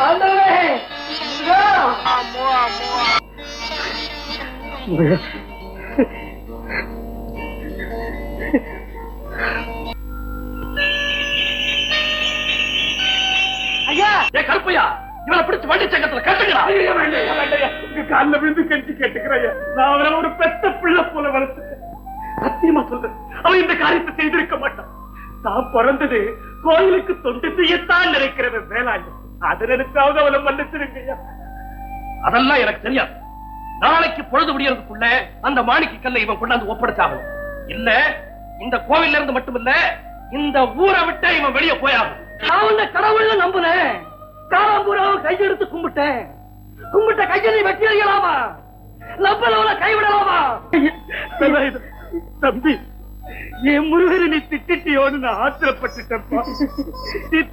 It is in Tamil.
ஐயா கருப்பையா இவனை பிடிச்சு வண்டி சங்கத்துல கட்டுங்களா? காலில் விழுந்து கெஞ்சி கேட்டுக்கிறேன். நான் அவரை ஒரு பெத்த பிள்ளை போல வளர்த்துட்டேன். சத்தியமா சொல்றேன், அவன் இந்த காரியத்தை செய்திருக்க மாட்டான். நான் பிறந்தது கோயிலுக்கு தொண்டு செய்யத்தான் நினைக்கிறவன் வேளாண். அதை நினைச்சாவது அவனை மன்னிச்சிருங்க. அதெல்லாம் எனக்கு தெரியாது. நாளைக்கு பொழுது முடியறதுக்குள்ள அந்த மாணிக்க கல்லை இவன் கொண்டாந்து ஒப்படைச்சாகணும். இல்ல இந்த கோவில்ல இருந்து மட்டும் இல்ல, இந்த ஊரை விட்டு இவன் வெளியே போயாகும். நான் உன்னை கடவுள்ல நம்புனேன். காலம்பூராவும் கையெடுத்து கும்பிட்டேன். கும்பிட்ட கையை வெட்டி அறியலாமா? நம்பலவன கைவிடலாமா? தம்பி, என் முருகரை நீ திட்டியோன்னு நான் ஆத்திரப்பட்டுட்டேன்.